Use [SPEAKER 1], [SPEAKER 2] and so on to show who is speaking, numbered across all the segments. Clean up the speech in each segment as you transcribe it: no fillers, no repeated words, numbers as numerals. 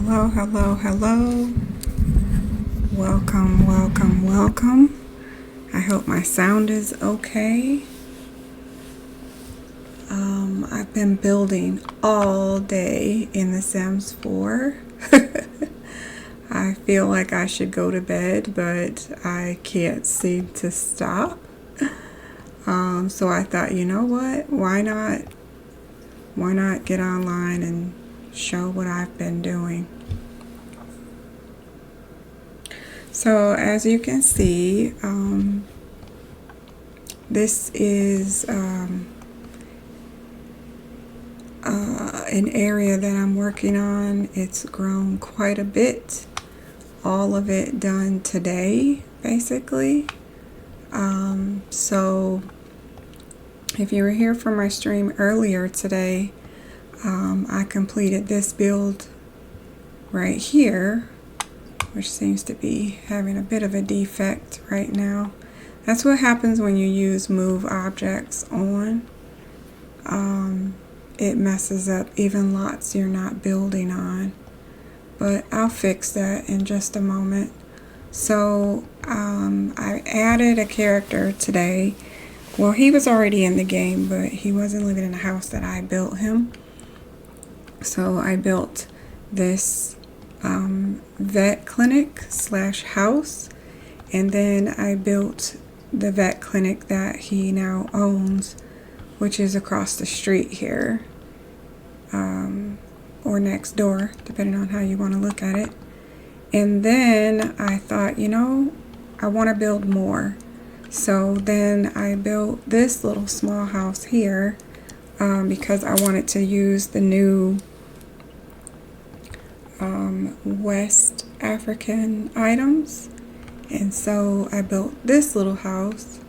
[SPEAKER 1] Hello, hello, hello. Welcome, welcome, welcome. I hope my sound is okay. I've been building all day in The Sims 4. I feel like I should go to bed, but I can't seem to stop. So I thought, you know what? Why not? Why not get online and show what I've been doing? So as you can see, this is an area that I'm working on. It's grown quite a bit. All of it done today, basically. So if you were here for my stream earlier today, I completed this build right here, which seems to be having a bit of a defect right now. That's what happens when you use move objects on. It messes up even lots you're not building on. But I'll fix that in just a moment. So I added a character today. Well, he was already in the game, but he wasn't living in the house that I built him. So I built this vet clinic / house, and then I built the vet clinic that he now owns, which is across the street here, or next door, depending on how you want to look at it. And then I thought, you know, I want to build more. So then I built this little small house here because I wanted to use the new West African items. And so I built this little house.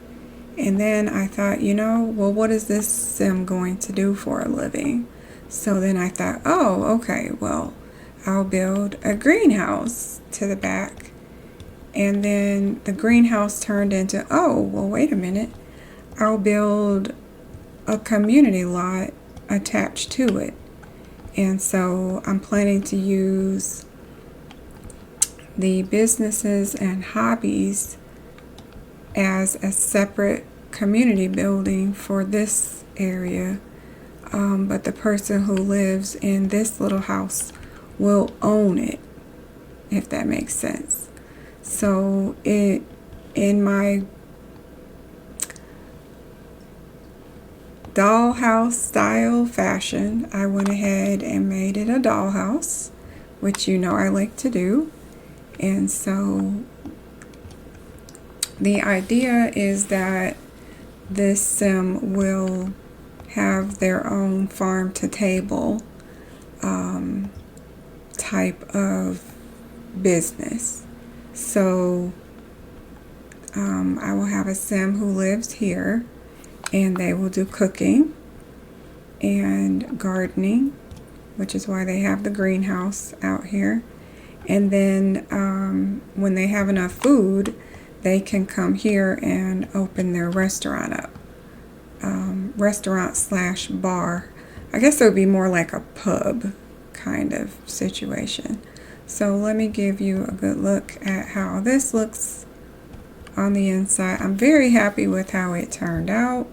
[SPEAKER 1] And then I thought, you know, well, what is this sim going to do for a living? So then I thought, oh, okay, well, I'll build a greenhouse to the back. And then the greenhouse turned into, oh, well, wait a minute. I'll build a community lot attached to it. And so I'm planning to use the businesses and hobbies as a separate community building for this area. But the person who lives in this little house will own it, if that makes sense. So in my dollhouse style fashion, I went ahead and made it a dollhouse, which you know I like to do. And so the idea is that this sim will have their own farm to table type of business. So I will have a sim who lives here, and they will do cooking and gardening, which is why they have the greenhouse out here. And then when they have enough food, they can come here and open their restaurant up. Restaurant / bar. I guess it would be more like a pub kind of situation. So let me give you a good look at how this looks on the inside. I'm very happy with how it turned out.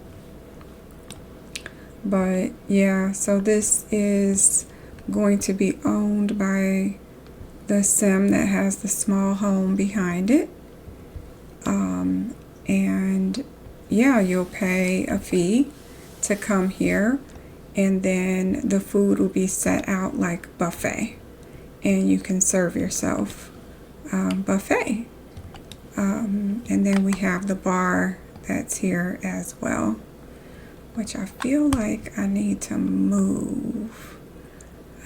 [SPEAKER 1] But yeah, so this is going to be owned by the sim that has the small home behind it. And yeah, you'll pay a fee to come here, and then the food will be set out like buffet, and you can serve yourself buffet. And then we have the bar that's here as well, which I feel like I need to move.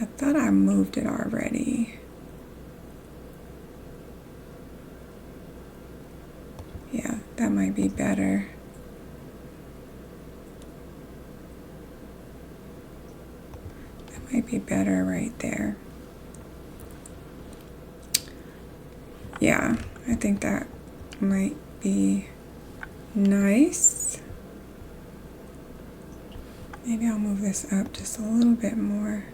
[SPEAKER 1] I thought I moved it already. Yeah, that might be better. That might be better right there. Yeah, I think that might be nice. Maybe I'll move this up just a little bit more.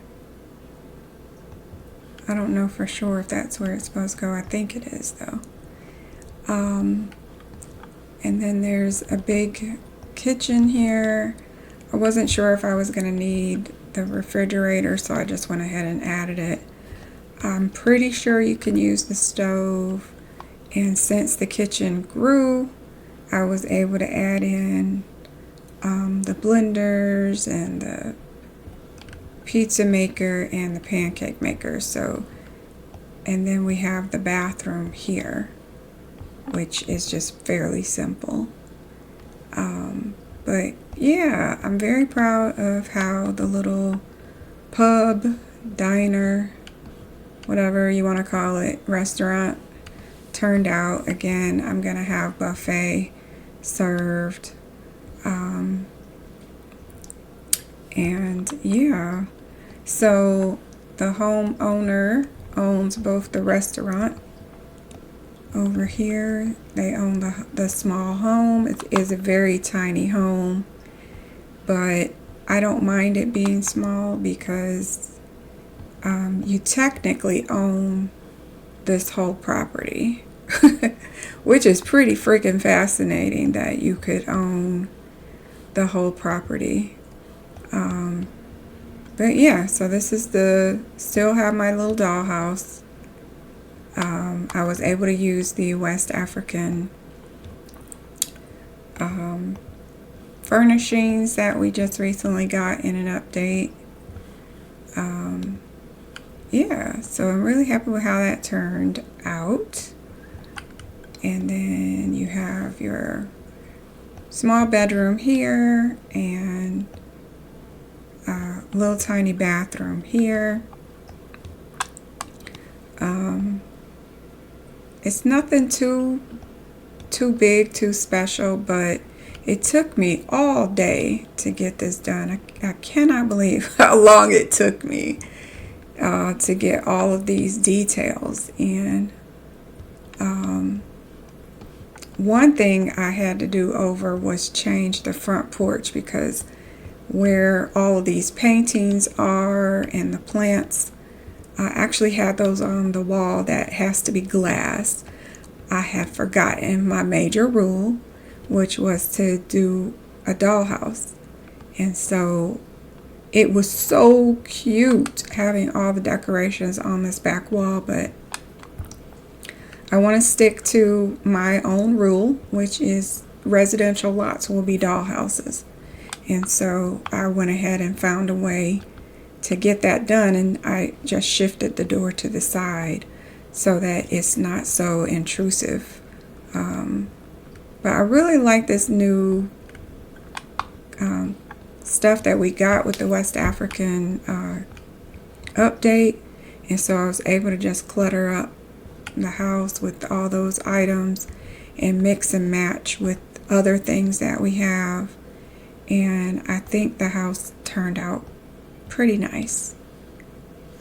[SPEAKER 1] I don't know for sure if that's where it's supposed to go. I think it is though. And then there's a big kitchen here. I wasn't sure if I was going to need the refrigerator, so I just went ahead and added it. I'm pretty sure you can use the stove, and since the kitchen grew, I was able to add in the blenders and the pizza maker and the pancake maker. So, and then we have the bathroom here, which is just fairly simple. But yeah, I'm very proud of how the little pub, diner, whatever you want to call it, restaurant turned out. Again, I'm going to have buffet served. And yeah, so the homeowner owns both the restaurant over here. They own the small home. It is a very tiny home, but I don't mind it being small because you technically own this whole property, which is pretty freaking fascinating that you could own the whole property. But yeah, so this is still have my little dollhouse. I was able to use the West African furnishings that we just recently got in an update. Yeah, so I'm really happy with how that turned out. And then you have your small bedroom here and a little tiny bathroom here. It's nothing too big, too special, but it took me all day to get this done. I cannot believe how long it took me to get all of these details in. One thing I had to do over was change the front porch, because where all of these paintings are and the plants, I actually had those on the wall that has to be glass. I had forgotten my major rule, which was to do a dollhouse. And so it was so cute having all the decorations on this back wall, but I want to stick to my own rule, which is residential lots will be dollhouses. And so I went ahead and found a way to get that done, and I just shifted the door to the side so that it's not so intrusive. But I really like this new stuff that we got with the West African update, and so I was able to just clutter up the house with all those items and mix and match with other things that we have, and I think the house turned out pretty nice.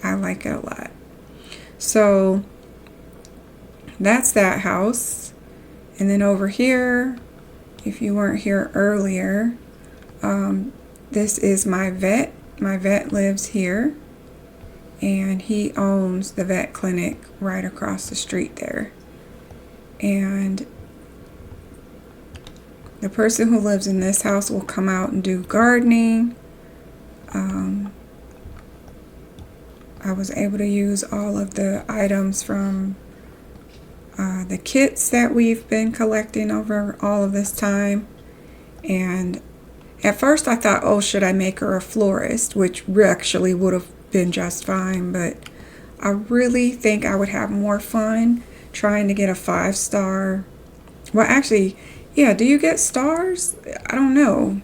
[SPEAKER 1] I like it a lot. So that's that house. And then over here, if you weren't here earlier, this is my vet. My vet lives here, and he owns the vet clinic right across the street there. And the person who lives in this house will come out and do gardening. I was able to use all of the items from the kits that we've been collecting over all of this time. And at first I thought, oh, should I make her a florist, which actually would have been just fine, but I really think I would have more fun trying to get a 5-star. Well, actually, yeah, do you get stars? I don't know.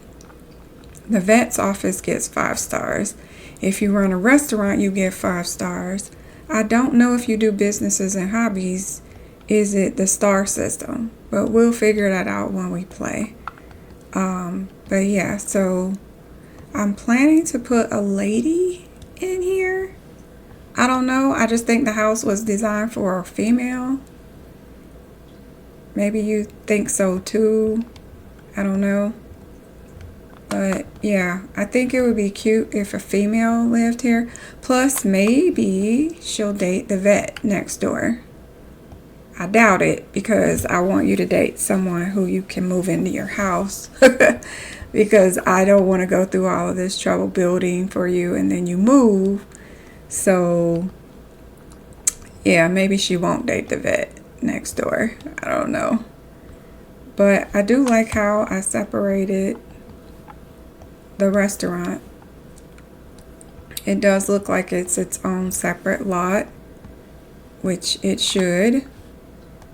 [SPEAKER 1] The vet's office gets 5 stars. If you run a restaurant, you get 5 stars. I don't know if you do businesses and hobbies, is it the star system? But we'll figure that out when we play. But yeah, so I'm planning to put a lady in here. I don't know. I just think the house was designed for a female. Maybe you think so too. I don't know. But yeah, I think it would be cute if a female lived here. Plus, maybe she'll date the vet next door. I doubt it, because I want you to date someone who you can move into your house. Because I don't want to go through all of this trouble building for you and then you move. So yeah, maybe she won't date the vet next door. I don't know. But I do like how I separated the restaurant. It does look like it's its own separate lot, which it should.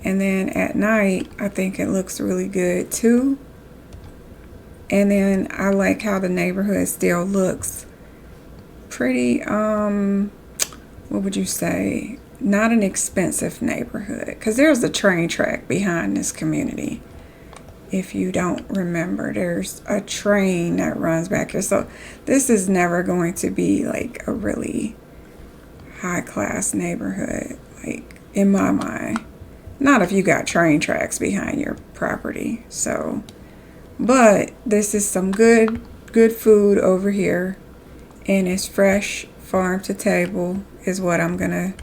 [SPEAKER 1] And then at night, I think it looks really good too. And then I like how the neighborhood still looks pretty, what would you say? Not an expensive neighborhood. Because there's a train track behind this community. If you don't remember, there's a train that runs back here. So this is never going to be like a really high class neighborhood, like in my mind. Not if you got train tracks behind your property. So, but this is some good food over here, and it's fresh, farm to table is what I'm gonna,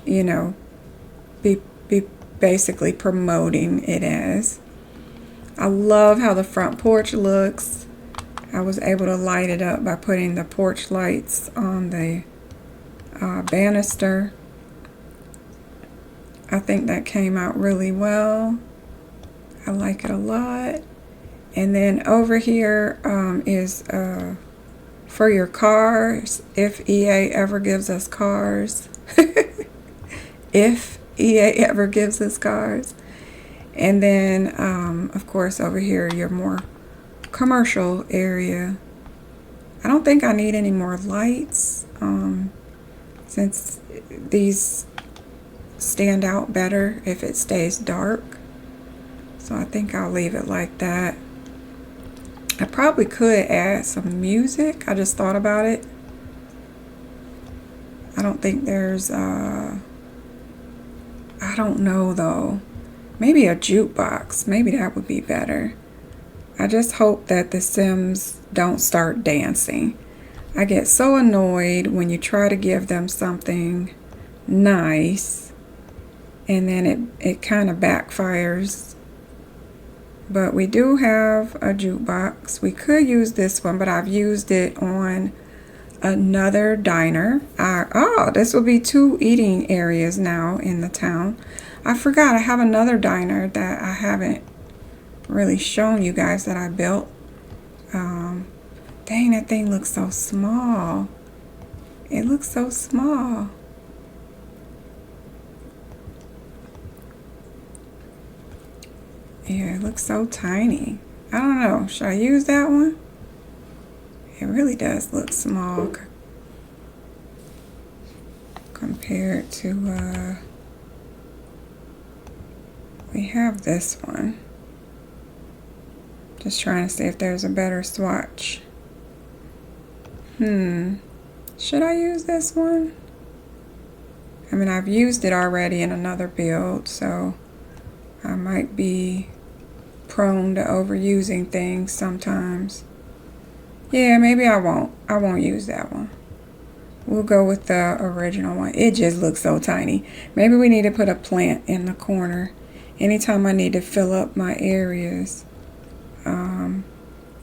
[SPEAKER 1] be basically promoting it as. I love how the front porch looks. I was able to light it up by putting the porch lights on the banister. I think that came out really well. I like it a lot. And then over here is for your cars, if EA ever gives us cars. If EA ever gives us cars. And then, of course, over here, your more commercial area. I don't think I need any more lights, since these stand out better if it stays dark. So I think I'll leave it like that. I probably could add some music. I just thought about it. I don't think there's, I don't know though. Maybe a jukebox. Maybe that would be better. I just hope that the Sims don't start dancing. I get so annoyed when you try to give them something nice and then it kind of backfires. But we do have a jukebox. We could use this one, but I've used it on another diner. This will be 2 eating areas now in the town. I forgot I have another diner that I haven't really shown you guys that I built. Dang, that thing looks so small. It looks so small. Yeah, it looks so tiny. I don't know. Should I use that one? It really does look small compared to, we have this one. Just trying to see if there's a better swatch. Should I use this one? I mean, I've used it already in another build, so I might be prone to overusing things sometimes. Yeah, maybe I won't. I won't use that one. We'll go with the original one. It just looks so tiny. Maybe we need to put a plant in the corner. Anytime I need to fill up my areas,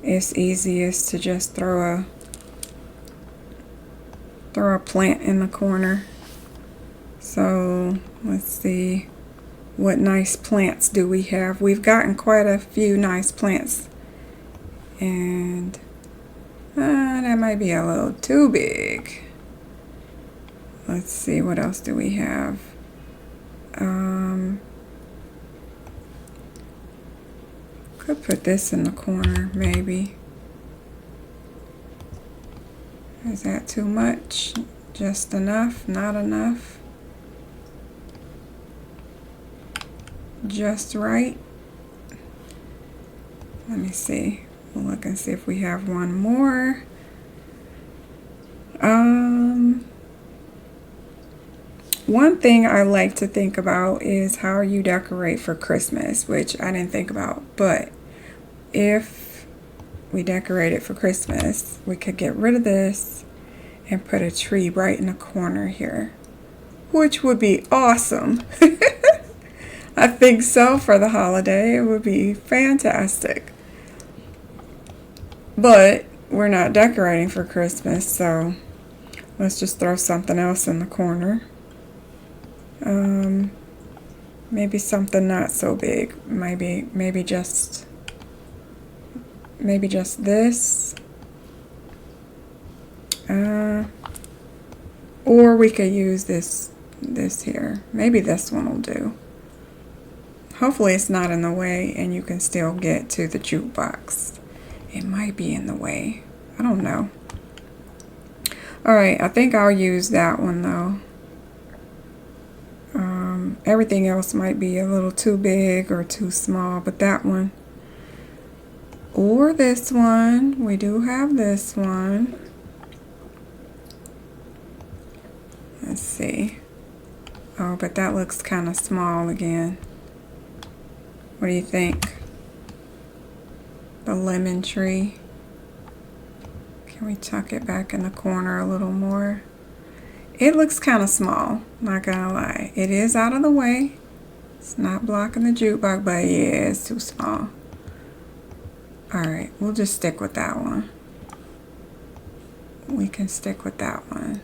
[SPEAKER 1] it's easiest to just throw a plant in the corner. So let's see, what nice plants do we have? We've gotten quite a few nice plants, and that might be a little too big. Let's see, what else do we have? Could put this in the corner, maybe. Is that too much? Just enough? Not enough? Just right? Let me see. We'll look and see if we have one more. One thing I like to think about is how you decorate for Christmas, which I didn't think about. But if we decorated for Christmas, we could get rid of this and put a tree right in the corner here, which would be awesome. I think so for the holiday. It would be fantastic. But we're not decorating for Christmas, so let's just throw something else in the corner. Maybe something not so big. Maybe just this. Or we could use this here. Maybe this one will do. Hopefully it's not in the way and you can still get to the jukebox. It might be in the way. I don't know. Alright, I think I'll use that one though. Everything else might be a little too big or too small, but that one. Or this one. We do have this one. Let's see. Oh, but that looks kind of small again. What do you think? The lemon tree. Can we tuck it back in the corner a little more? It looks kind of small, not gonna lie. It is out of the way. It's not blocking the jukebox, but yeah, it's too small. Alright, we'll just stick with that one. We can stick with that one.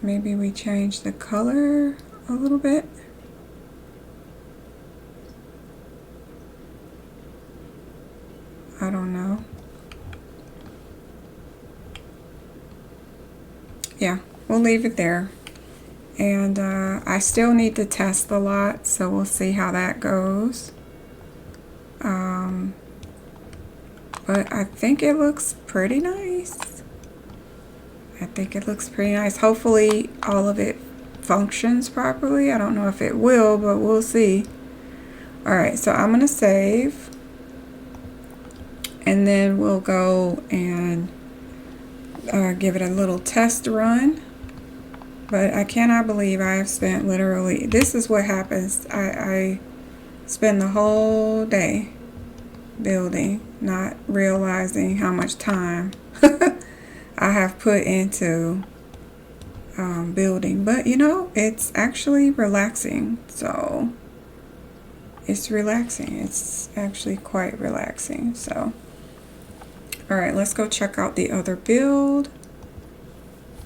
[SPEAKER 1] Maybe we change the color a little bit. I don't know. Yeah, we'll leave it there. And I still need to test the lot, so we'll see how that goes. But I think it looks pretty nice. I think it looks pretty nice. Hopefully all of it functions properly. I don't know if it will, but we'll see. Alright, so I'm going to save. And then we'll go and give it a little test run. But I cannot believe I have spent literally, this is what happens. I spend the whole day building, not realizing how much time I have put into building. But you know, it's actually relaxing. So it's relaxing. It's actually quite relaxing. So alright, let's go check out the other build.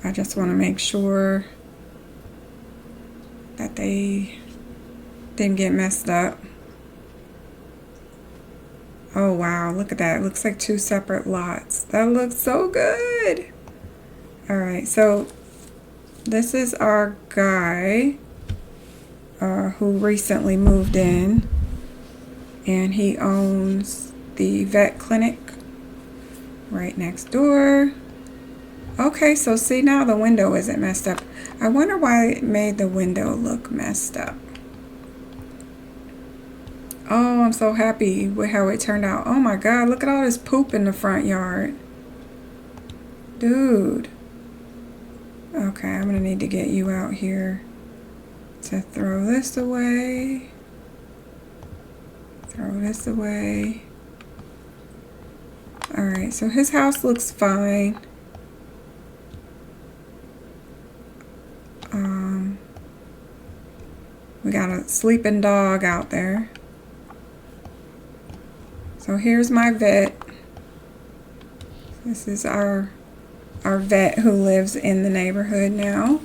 [SPEAKER 1] I just want to make sure that they didn't get messed up. Oh wow, look at that. It looks like two separate lots. That looks so good. Alright, so this is our guy who recently moved in, and he owns the vet clinic right next door. Okay, so see, now the window isn't messed up. I wonder why it made the window look messed up. Oh, I'm so happy with how it turned out. Oh my God, look at all this poop in the front yard. Dude. Okay, I'm gonna need to get you out here to throw this away. Throw this away. Alright, so his house looks fine. We got a sleeping dog out there. So here's my vet. This is our vet who lives in the neighborhood now.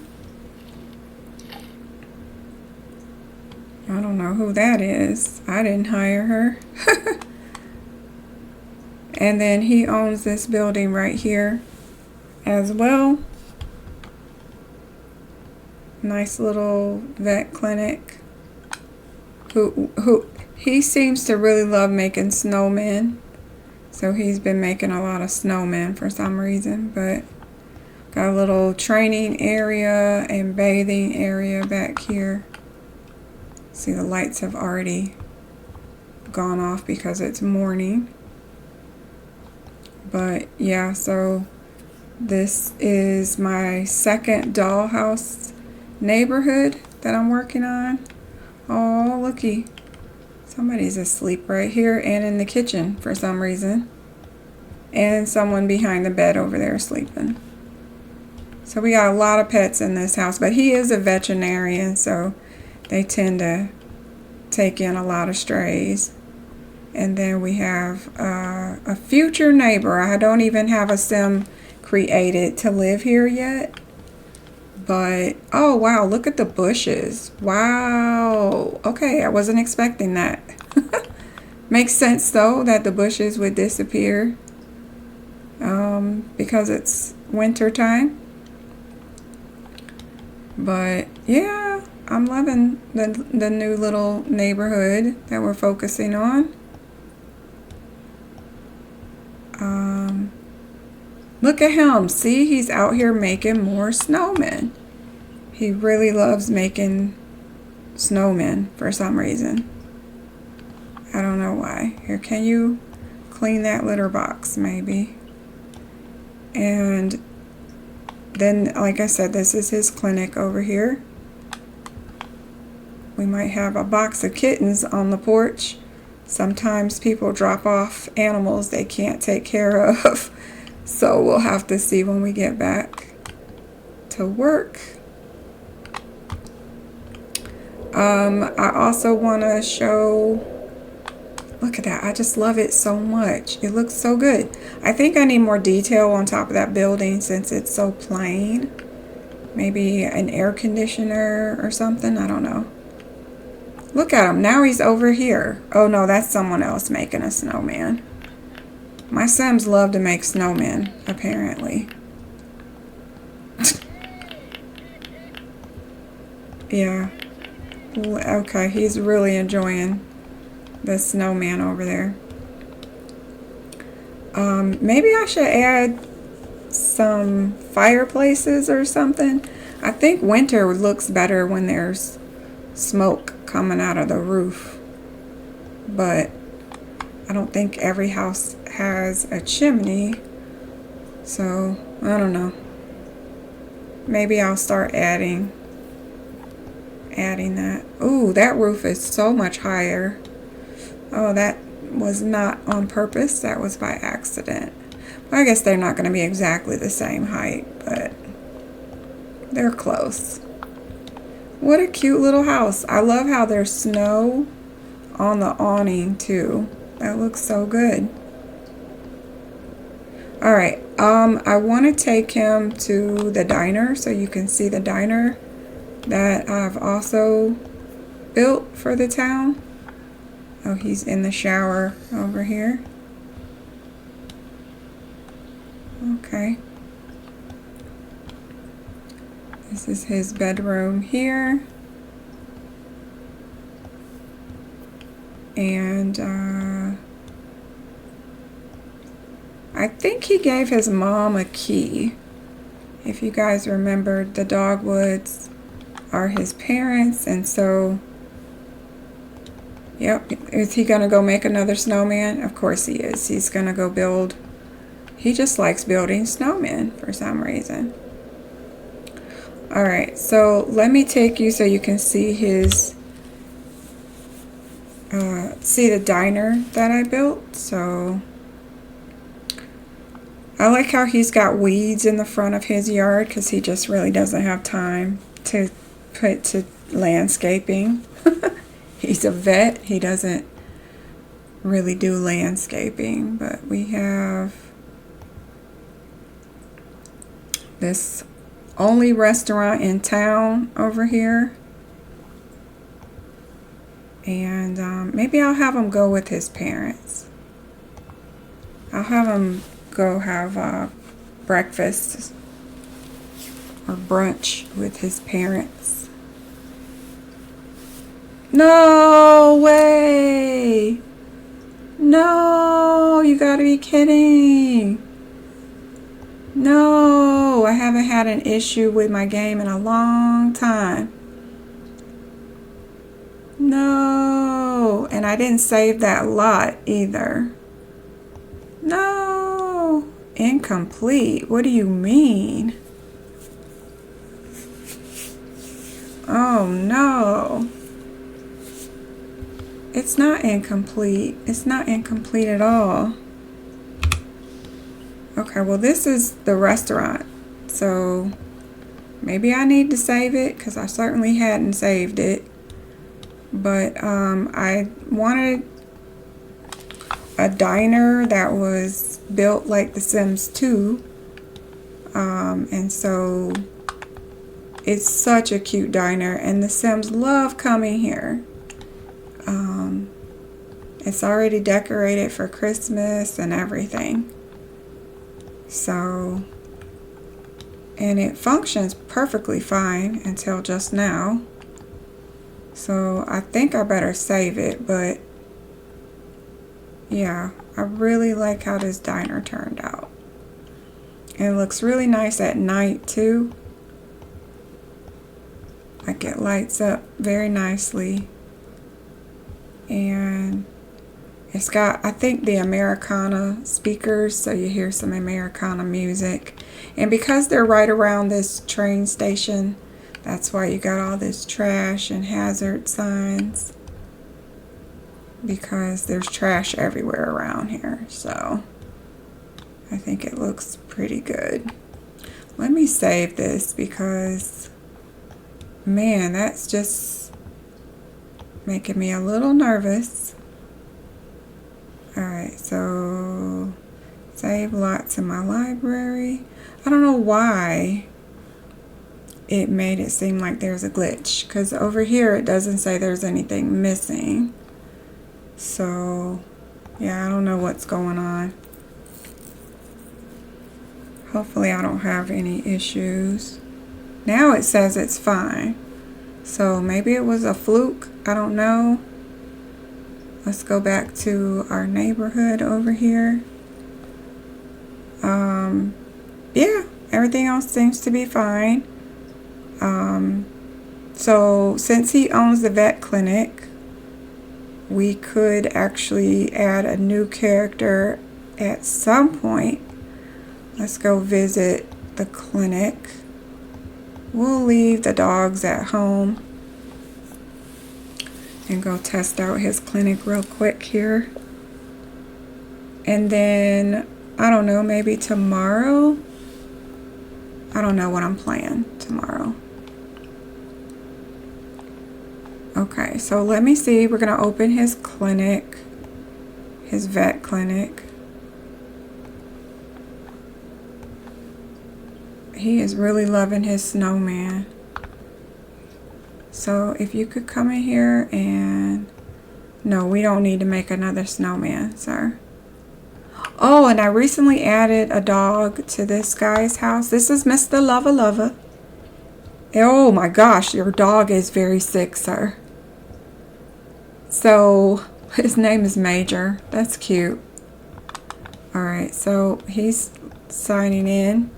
[SPEAKER 1] I don't know who that is. I didn't hire her. And then he owns this building right here as well. Nice little vet clinic. Who he seems to really love making snowmen. So he's been making a lot of snowmen for some reason. But got a little training area and bathing area back here. See, the lights have already gone off because it's morning. But yeah, so this is my second dollhouse neighborhood that I'm working on. Oh, looky. Somebody's asleep right here and in the kitchen for some reason. And someone behind the bed over there sleeping. So we got a lot of pets in this house, but he is a veterinarian, so they tend to take in a lot of strays. And then we have a future neighbor. I don't even have a sim created to live here yet. But, oh wow, look at the bushes. Wow. Okay, I wasn't expecting that. Makes sense though that the bushes would disappear because it's winter time. But yeah, I'm loving the new little neighborhood that we're focusing on. Look at him. See, he's out here making more snowmen. He really loves making snowmen for some reason. I don't know why. Here, can you clean that litter box maybe? And then, like I said, this is his clinic over here. We might have a box of kittens on the porch. Sometimes people drop off animals they can't take care of. So we'll have to see when we get back to work. I also want to show, look at that. I just love it so much. It looks so good. I think I need more detail on top of that building since it's so plain. Maybe an air conditioner or something. I don't know. Look at him. Now he's over here. Oh no, that's someone else making a snowman. My Sims love to make snowmen, apparently. Yeah. Okay, he's really enjoying the snowman over there. Maybe I should add some fireplaces or something. I think winter looks better when there's smoke coming out of the roof. But I don't think every house has a chimney. So, I don't know. Maybe I'll start adding that. Ooh, that roof is so much higher. Oh, that was not on purpose. That was by accident. Well, I guess they're not going to be exactly the same height, but they're close. What a cute little house. I love how there's snow on the awning too. That looks so good. Alright, I want to take him to the diner so you can see the diner that I've also built for the town. Oh, he's in the shower over here. Okay. This is his bedroom here. And I think he gave his mom a key. If you guys remember, the Dogwoods are his parents, and so, yep, is he gonna go make another snowman? Of course he is. He's gonna go build, he just likes building snowmen for some reason. Alright, so let me take you so you can see his, see the diner that I built. So I like how he's got weeds in the front of his yard because he just really doesn't have time to put to landscaping. He's a vet. He doesn't really do landscaping, but we have this only restaurant in town over here. And maybe I'll have him go with his parents. I'll have him go have breakfast or brunch with his parents. No way! No, you gotta be kidding. No, I haven't had an issue with my game in a long time. No, and I didn't save that lot either. No, incomplete. What do you mean? Oh no. It's not incomplete. It's not incomplete at all. Okay, well this is the restaurant. So maybe I need to save it because I certainly hadn't saved it. But I wanted a diner that was built like The Sims 2. And so it's such a cute diner and the Sims love coming here. It's already decorated for Christmas and everything. So, and it functions perfectly fine until just now. So I think I better save it, but yeah, I really like how this diner turned out. And it looks really nice at night too. Like it lights up very nicely. And it's got, I think, the Americana speakers, so you hear some Americana music. And because they're right around this train station, that's why you got all this trash and hazard signs. Because there's trash everywhere around here, so I think it looks pretty good. Let me save this because, man, that's just making me a little nervous. Alright, so save lots in my library. I don't know why it made it seem like there's a glitch, because over here it doesn't say there's anything missing. So, yeah, I don't know what's going on. Hopefully I don't have any issues. Now it says it's fine. So maybe it was a fluke. I don't know. Let's go back to our neighborhood over here. Yeah, everything else seems to be fine. So since he owns the vet clinic, we could actually add a new character at some point. Let's go visit the clinic. We'll leave the dogs at home and go test out his clinic real quick here. And then, I don't know, maybe tomorrow? I don't know what I'm planning tomorrow. Okay, so let me see. We're going to open his clinic, his vet clinic. He is really loving his snowman. So if you could come in here and... No, we don't need to make another snowman, sir. Oh, and I recently added a dog to this guy's house. This is Mr. Lover Lover. Oh my gosh, your dog is very sick, sir. So his name is Major. That's cute. Alright, so he's signing in.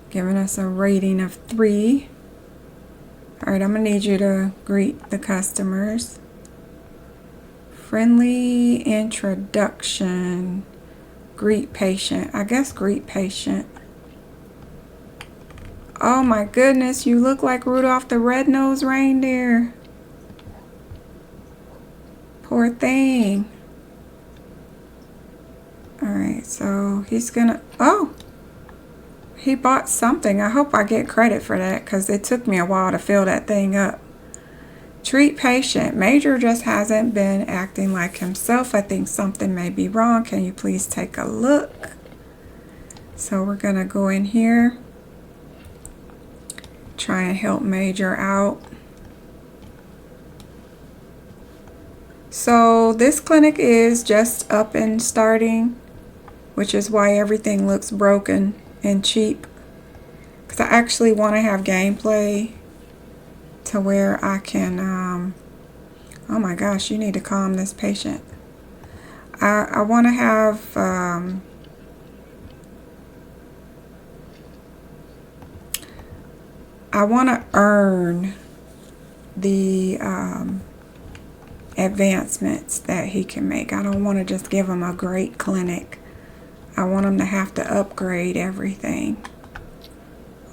[SPEAKER 1] Giving us a rating of 3. Alright, I'm going to need you to greet the customers. Friendly introduction. Greet patient. I guess greet patient. Oh my goodness, you look like Rudolph the Red-Nosed Reindeer. Poor thing. Alright, so he's gonna... Oh! He bought something. I hope I get credit for that because it took me a while to fill that thing up. Treat patient. Major just hasn't been acting like himself. I think something may be wrong. Can you please take a look? So we're going to go in here. Try and help Major out. So this clinic is just up and starting, which is why everything looks broken and cheap, because I actually want to have gameplay to where I can oh my gosh, you need to calm this patient. I want to have I want to earn the advancements that he can make. I don't want to just give him a great clinic. I want him to have to upgrade everything.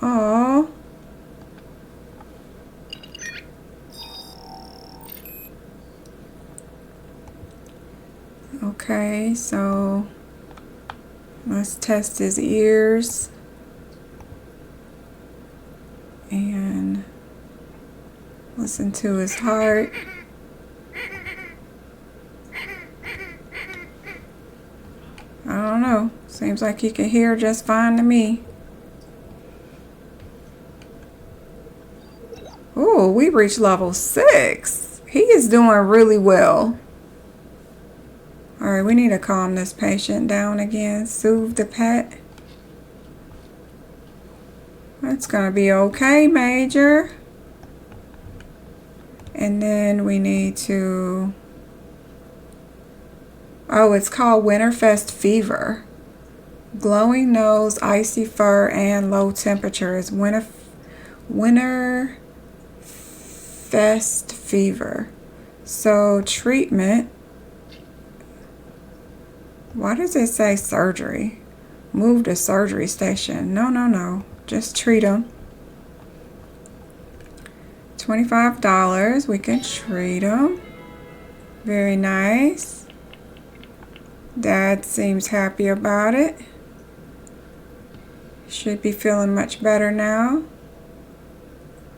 [SPEAKER 1] Oh. Okay, so let's test his ears and listen to his heart. I don't know. Seems like he can hear just fine to me. Ooh, we reached level 6. He is doing really well. Alright, we need to calm this patient down again. Soothe the pet. That's gonna be okay, Major. And then we need to... Oh, it's called Winterfest Fever. Glowing nose, icy fur, and low temperature is Winterfest Fever. So treatment. Why does it say surgery? Move to surgery station. No. Just treat them. $25. We can treat them. Very nice. Dad seems happy about it. Should be feeling much better now.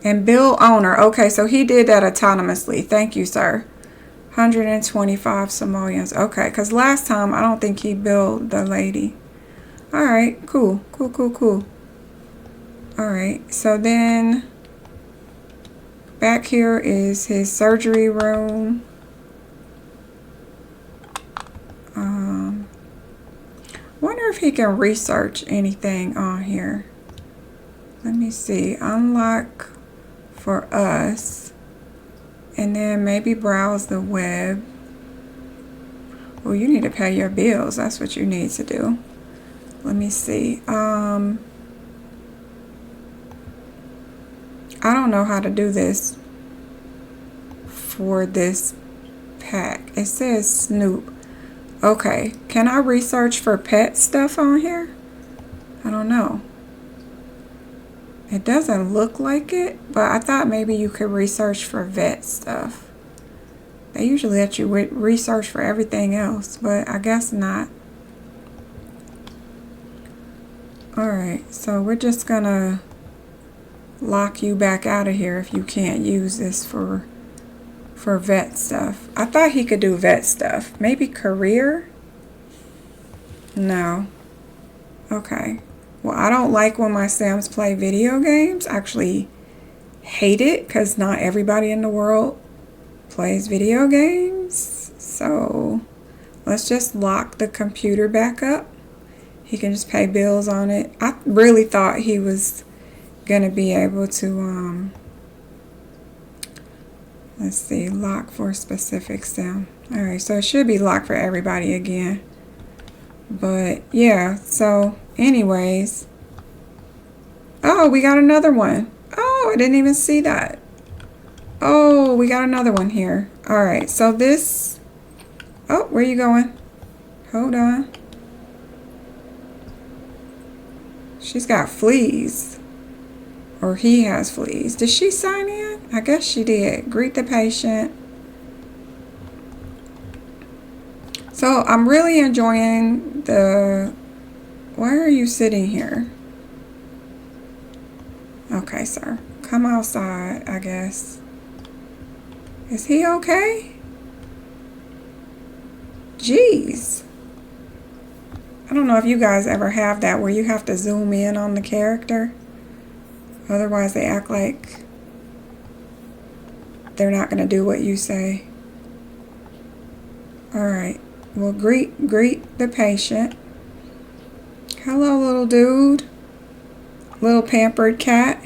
[SPEAKER 1] And bill owner. Okay, so he did that autonomously. Thank you, sir. 125 simoleons. Okay, because last time I don't think he billed the lady. Alright, cool. Alright, so then back here is his surgery room. Wonder if he can research anything on here. Let me see. Unlock for us. And then maybe browse the web. Well, you need to pay your bills. That's what you need to do. Let me see. I don't know how to do this for this pack. It says Snoop. Okay, can I research for pet stuff on here? I don't know. It doesn't look like it, but I thought maybe you could research for vet stuff. They usually let you research for everything else, but I guess not. Alright, so we're just gonna lock you back out of here if you can't use this for vet stuff. I thought he could do vet stuff. Maybe career? No. Okay. Well, I don't like when my Sims play video games. I actually hate it because not everybody in the world plays video games. So let's just lock the computer back up. He can just pay bills on it. I really thought he was gonna be able to let's see, lock for specific sim. Alright, so it should be locked for everybody again. But yeah, so anyways. Oh, we got another one. Oh, I didn't even see that. Oh, we got another one here. Alright, so this... Oh, where are you going? Hold on. She's got fleas. Or he has fleas. Did she sign in? I guess she did. Greet the patient. So I'm really enjoying the... Why are you sitting here? Okay, sir. Come outside, I guess. Is he okay? Jeez. I don't know if you guys ever have that where you have to zoom in on the character. Otherwise they act like they're not going to do what you say. Alright. Well, greet the patient. Hello, little dude. Little pampered cat.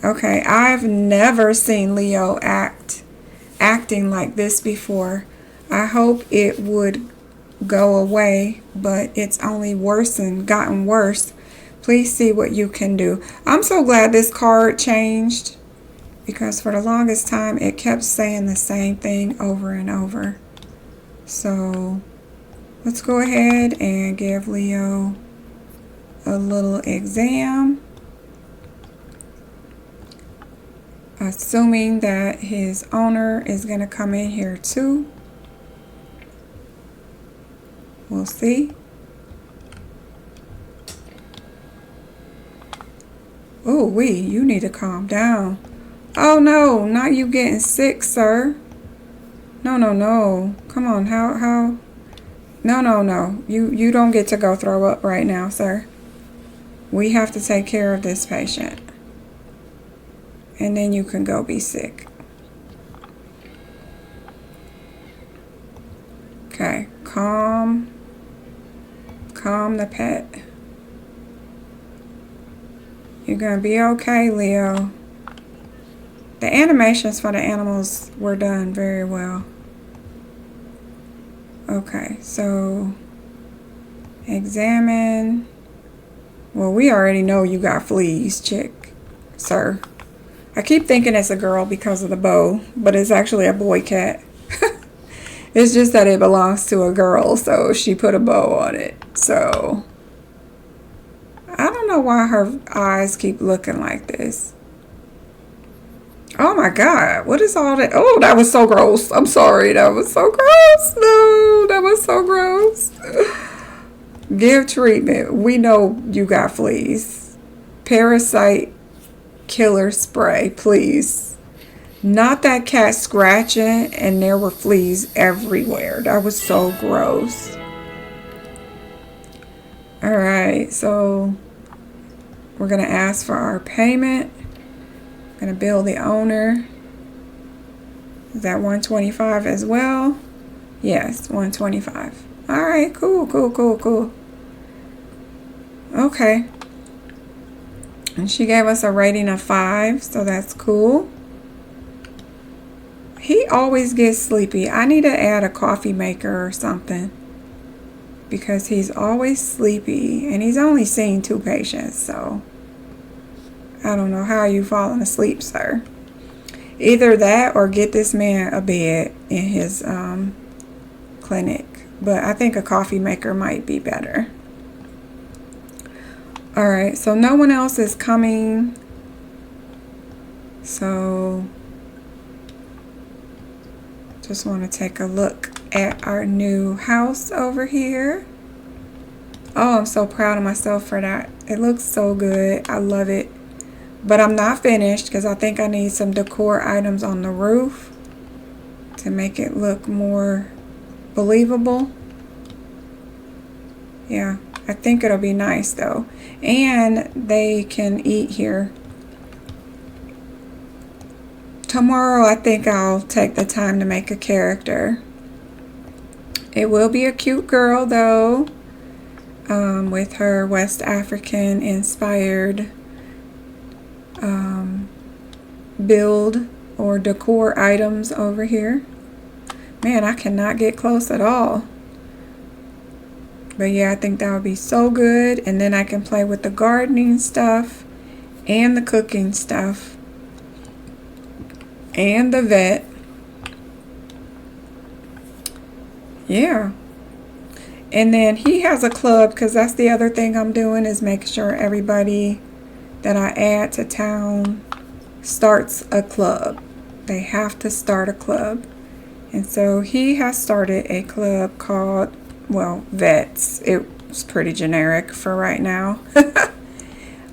[SPEAKER 1] Okay, I've never seen Leo acting like this before. I hope it would go away, but it's only gotten worse. Please see what you can do. I'm so glad this card changed, because for the longest time it kept saying the same thing over and over. So let's go ahead and give Leo a little exam. assuming that his owner is going to come in here too. We'll see. Oh, you need to calm down. Oh no, not you getting sick, sir. No, no, no. Come on, how? No, no, no. You don't get to go throw up right now, sir. We have to take care of this patient. And then you can go be sick. Okay, calm the pet. You're gonna be okay, Leo. The animations for the animals were done very well. Okay, so examine. Well, we already know you got fleas, chick, sir. I keep thinking it's a girl because of the bow, but it's actually a boy cat. It's just that it belongs to a girl, so she put a bow on it. So I don't know why her eyes keep looking like this. Oh my God, what is all that? Oh, that was so gross. I'm sorry, that was so gross. No, that was so gross. Give treatment. We know you got fleas. Parasite killer spray, please. Not that cat scratching and there were fleas everywhere. That was so gross. All right, so we're going to ask for our payment. Going to bill the owner. Is that 125 as well? Yes, 125. All right, cool. Okay. And she gave us a rating of 5, so that's cool. He always gets sleepy. I need to add a coffee maker or something because he's always sleepy and he's only seen 2 patients, so I don't know how you falling asleep, sir. Either that or get this man a bed in his clinic, but I think a coffee maker might be better. All right, so no one else is coming, so just want to take a look at our new house over here. Oh, I'm so proud of myself for that. It looks so good. I love it. But I'm not finished because I think I need some decor items on the roof to make it look more believable. Yeah, I think it'll be nice though. And they can eat here. Tomorrow I think I'll take the time to make a character. It will be a cute girl though, with her West African inspired build or decor items over here. Man, I cannot get close at all. But yeah, I think that would be so good. And then I can play with the gardening stuff and the cooking stuff and the vet. Yeah. And then he has a club, because that's the other thing I'm doing, is making sure everybody that I add to town starts a club. They have to start a club. And so he has started a club called, well, Vets. It's pretty generic for right now.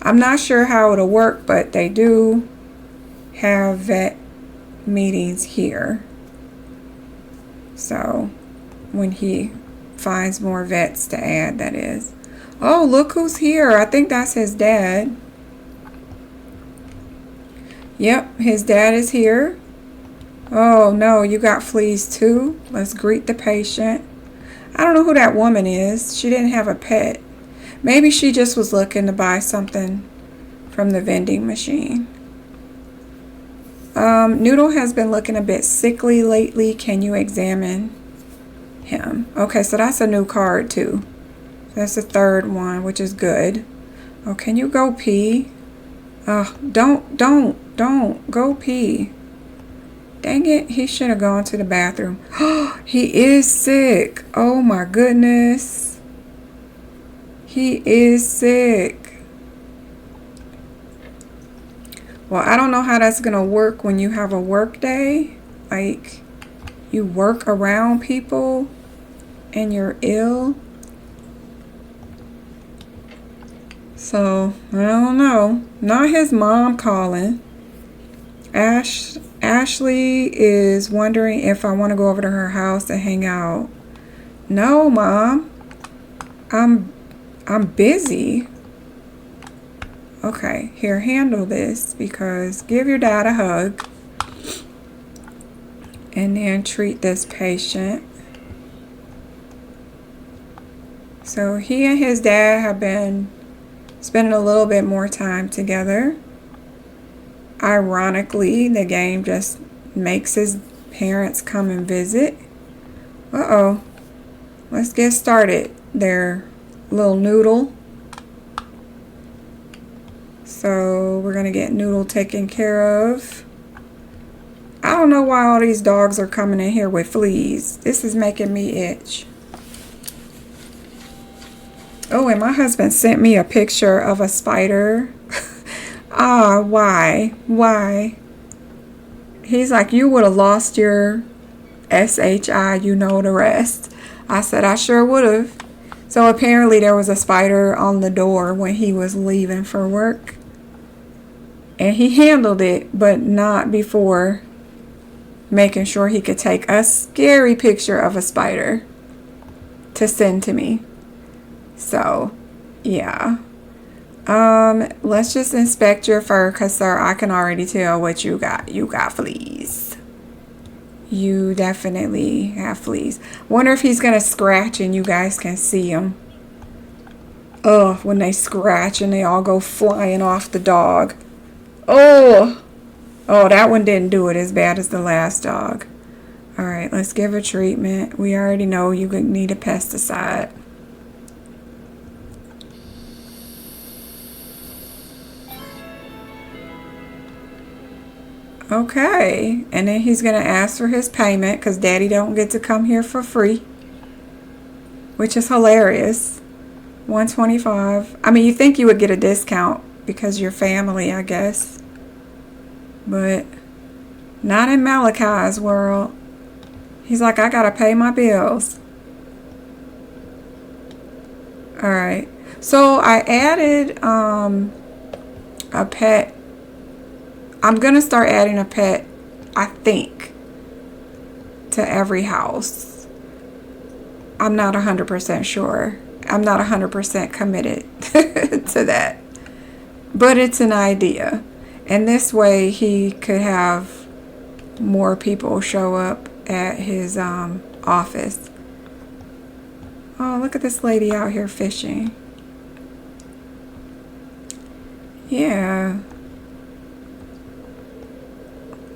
[SPEAKER 1] I'm not sure how it'll work, but they do have vet meetings here. So when he finds more vets to add, that is. Oh, look who's here. I think that's his dad. Yep, his dad is here. Oh no, you got fleas too? Let's greet the patient. I don't know who that woman is. She didn't have a pet. Maybe she just was looking to buy something from the vending machine. Noodle has been looking a bit sickly lately. Can you examine him? Okay, so that's a new card too. That's the third one, which is good. Oh, can you go pee? Don't go pee. Dang it, he should have gone to the bathroom. He is sick. Oh my goodness. He is sick. Well, I don't know how that's going to work when you have a work day. Like, you work around people and you're ill. So, I don't know. Not his mom calling. Ashley is wondering if I want to go over to her house and hang out. No, Mom. I'm busy. Okay, here, handle this, because give your dad a hug and then treat this patient. So he and his dad have been spending a little bit more time together. Ironically, the game just makes his parents come and visit. Uh-oh. Let's get started there, little Noodle. So we're going to get Noodle taken care of. I don't know why all these dogs are coming in here with fleas. This is making me itch. Oh, and my husband sent me a picture of a spider. Ah, why? Why? He's like, you would have lost your SHI, you know the rest. I said, I sure would have. So apparently there was a spider on the door when he was leaving for work. And he handled it, but not before making sure he could take a scary picture of a spider to send to me. So, yeah. Let's just inspect your fur, because, sir, I can already tell what you got. You got fleas. You definitely have fleas. Wonder if he's going to scratch and you guys can see him. Ugh, when they scratch and they all go flying off the dog. Oh, that one didn't do it as bad as the last dog. All right, let's give a treatment. We already know you need a pesticide. Okay, and then he's going to ask for his payment because Daddy don't get to come here for free, which is hilarious. $125. I mean, you think you would get a discount because you're family, I guess. But not in Malachi's world. He's like, I gotta pay my bills. Alright. So I added a pet. I'm gonna start adding a pet, I think, to every house. I'm not 100% sure. I'm not 100% committed to that. But it's an idea. And this way he could have more people show up at his office. Oh, look at this lady out here fishing. Yeah.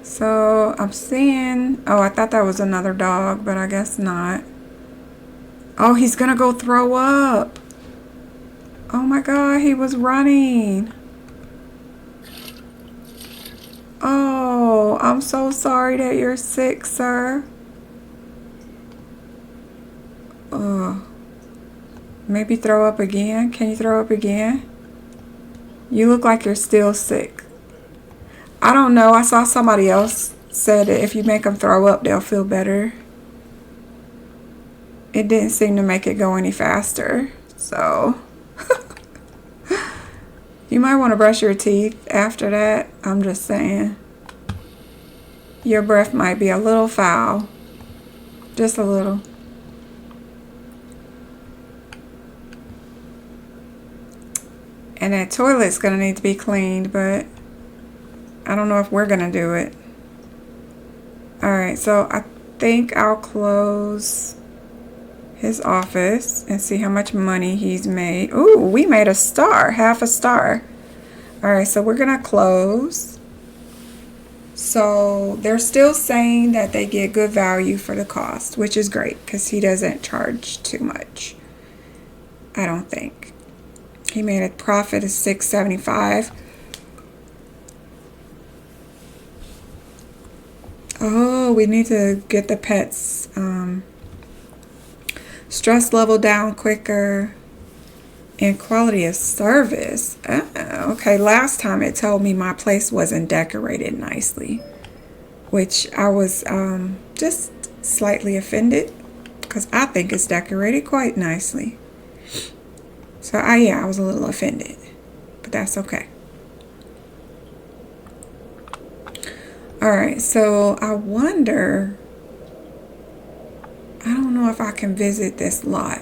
[SPEAKER 1] So I'm seeing, oh, I thought that was another dog, but I guess not. Oh, he's gonna go throw up. Oh my God, he was running. Oh, I'm so sorry that you're sick, sir. Maybe throw up again. Can you throw up again? You look like you're still sick. I don't know. I saw somebody else said that if you make them throw up, they'll feel better. It didn't seem to make it go any faster. So, you might want to brush your teeth after that. I'm just saying. Your breath might be a little foul. Just a little. And that toilet's going to need to be cleaned, but I don't know if we're going to do it. Alright, so I think I'll close his office and see how much money he's made. Ooh, we made a star, half a star. Alright, so we're going to close. So they're still saying that they get good value for the cost, which is great because he doesn't charge too much. I don't think. He made a profit of $6.75. Oh, we need to get the pets stress level down quicker And quality of service. Okay, last time it told me my place wasn't decorated nicely, which I was just slightly offended because I think it's decorated quite nicely. So I was a little offended, but that's okay. Alright, so I wonder, I don't know if I can visit this lot.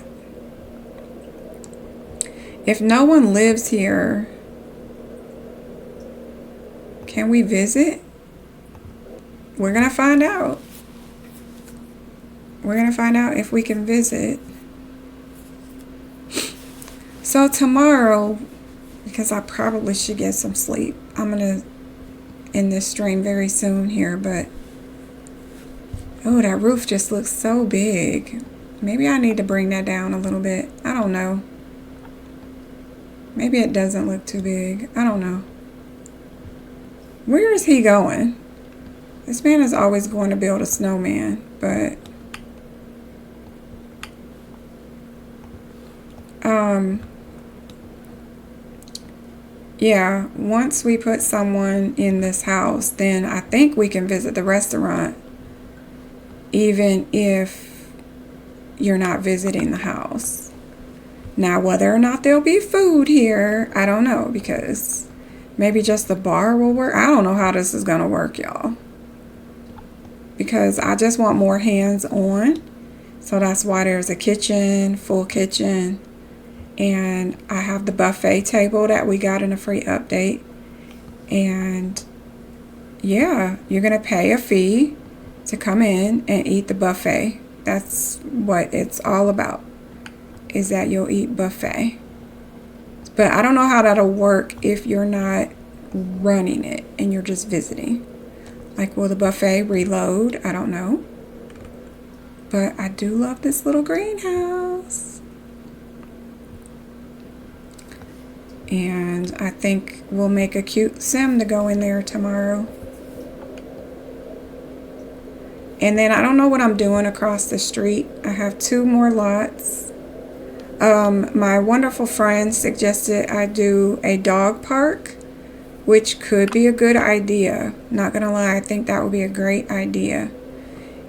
[SPEAKER 1] If no one lives here, can we visit? We're gonna find out. We're gonna find out if we can visit. So tomorrow, because I probably should get some sleep, I'm gonna end this stream very soon here, but oh, that roof just looks so big. Maybe I need to bring that down a little bit. I don't know. Maybe it doesn't look too big. I don't know. Where is he going? This man is always going to build a snowman, but yeah, once we put someone in this house, then I think we can visit the restaurant, even if you're not visiting the house. Now, whether or not there'll be food here, I don't know, because maybe just the bar will work. I don't know how this is going to work, y'all, because I just want more hands-on. So that's why there's a kitchen, full kitchen, and I have the buffet table that we got in a free update. And yeah, you're going to pay a fee to come in and eat the buffet. That's what it's all about, is that you'll eat buffet. But I don't know how that'll work if you're not running it and you're just visiting. Like, will the buffet reload? I don't know. But I do love this little greenhouse. And I think we'll make a cute sim to go in there tomorrow. And then I don't know what I'm doing across the street. I have 2 more lots. My wonderful friend suggested I do a dog park, which could be a good idea. Not gonna lie, I think that would be a great idea.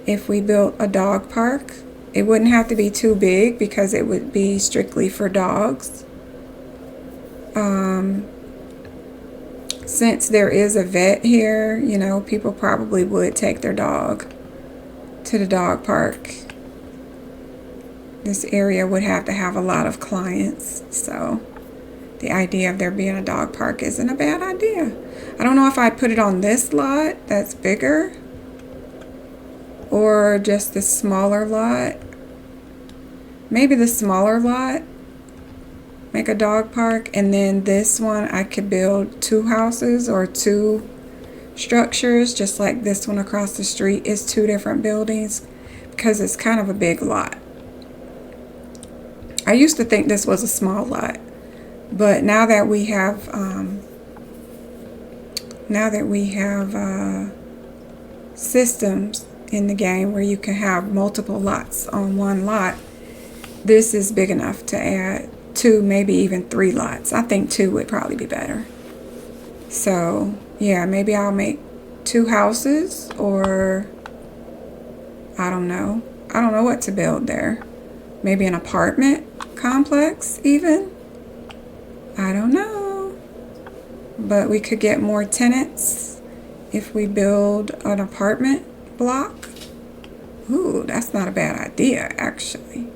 [SPEAKER 1] If we built a dog park, it wouldn't have to be too big because it would be strictly for dogs. Since there is a vet here, you know, people probably would take their dog to the dog park. This area would have to have a lot of clients, so the idea of there being a dog park isn't a bad idea. I don't know if I put it on this lot that's bigger or just the smaller lot. Maybe the smaller lot, make a dog park, and then this one I could build 2 houses or 2 structures, just like this one across the street is 2 different buildings, because it's kind of a big lot. I used to think this was a small lot, but now that we have systems in the game where you can have multiple lots on one lot, this is big enough to add 2, maybe even 3 lots. I think 2 would probably be better. So yeah, maybe I'll make 2 houses, or I don't know what to build there. Maybe an apartment complex even. I don't know. But we could get more tenants if we build an apartment block. Ooh, that's not a bad idea, actually.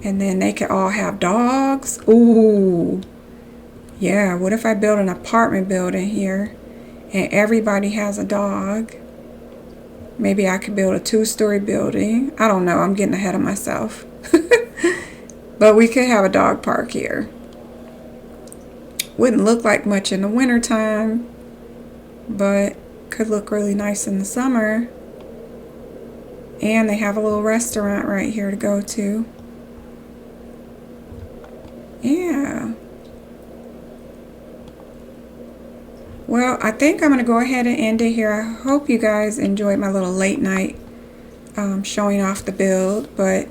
[SPEAKER 1] And then they could all have dogs. Ooh. Yeah, what if I build an apartment building here and everybody has a dog? Maybe I could build a 2-story building. I don't know, I'm getting ahead of myself. But we could have a dog park here. Wouldn't look like much in the wintertime, but could look really nice in the summer. And they have a little restaurant right here to go to. Yeah. Well, I think I'm going to go ahead and end it here. I hope you guys enjoyed my little late night showing off the build, but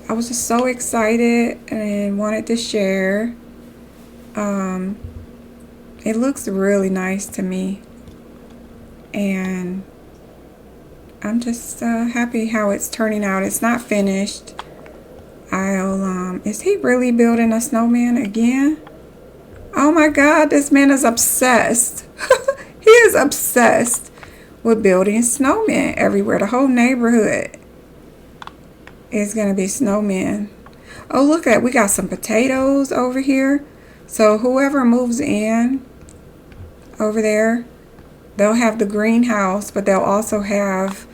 [SPEAKER 1] I was just so excited and wanted to share. It looks really nice to me, and I'm just happy how it's turning out. It's not finished. Is he really building a snowman again? Oh my God, this man is obsessed. He is obsessed with building snowmen everywhere. The whole neighborhood is going to be snowmen. Oh, look at, we got some potatoes over here. So whoever moves in over there, they'll have the greenhouse, but they'll also have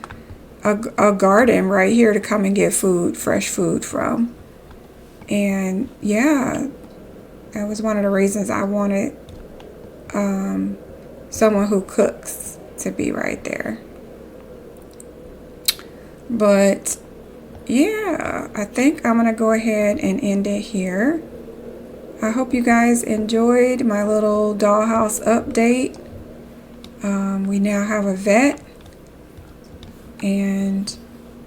[SPEAKER 1] a garden right here to come and get food, fresh food from. And yeah, that was one of the reasons I wanted someone who cooks to be right there. But yeah, I think I'm gonna go ahead and end it here. I hope you guys enjoyed my little dollhouse update. We now have a vet, and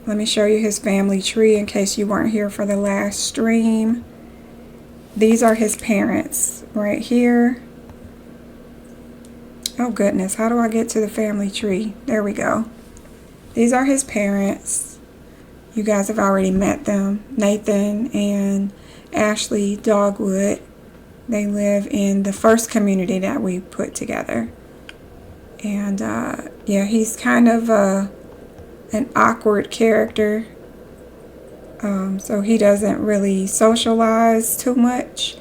[SPEAKER 1] let me show you his family tree in case you weren't here for the last stream. These are his parents right here. Oh goodness, how do I get to the family tree? There we go. These are his parents. You guys have already met them. Nathan and Ashley Dogwood. They live in the first community that we put together. And yeah, he's kind of an awkward character. So he doesn't really socialize too much.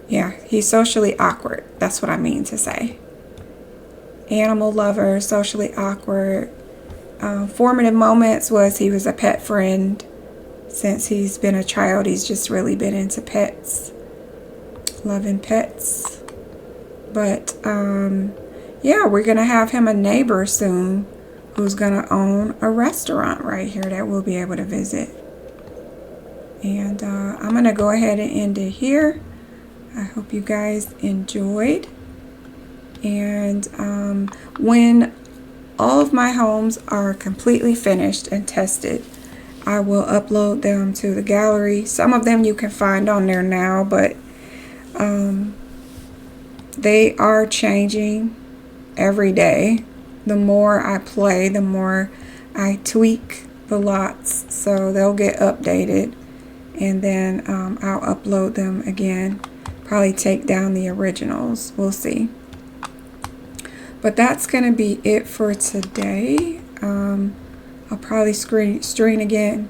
[SPEAKER 1] Yeah, he's socially awkward. That's what I mean to say. Animal lover, socially awkward. Formative moments was he was a pet friend. Since he's been a child, he's just really been into pets. Loving pets. But yeah, we're going to have him a neighbor soon who's going to own a restaurant right here that we'll be able to visit. And I'm going to go ahead and end it here. I hope you guys enjoyed. And when all of my homes are completely finished and tested, I will upload them to the gallery. Some of them you can find on there now, but they are changing every day. The more I play, the more I tweak the lots, so they'll get updated, and then I'll upload them again. Probably take down the originals. We'll see. But that's gonna be it for today. I'll probably stream again.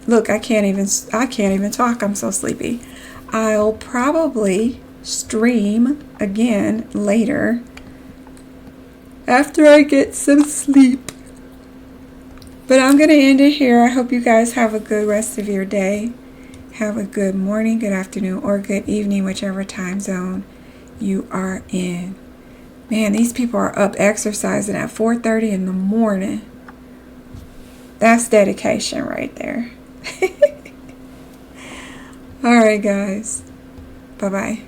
[SPEAKER 1] Look, I can't even talk. I'm so sleepy. I'll probably stream again later after I get some sleep. But I'm gonna end it here. I hope you guys have a good rest of your day. Have a good morning, good afternoon, or good evening, whichever time zone you are in. Man, these people are up exercising at 4:30 in the morning. That's dedication right there. All right, guys. Bye-bye.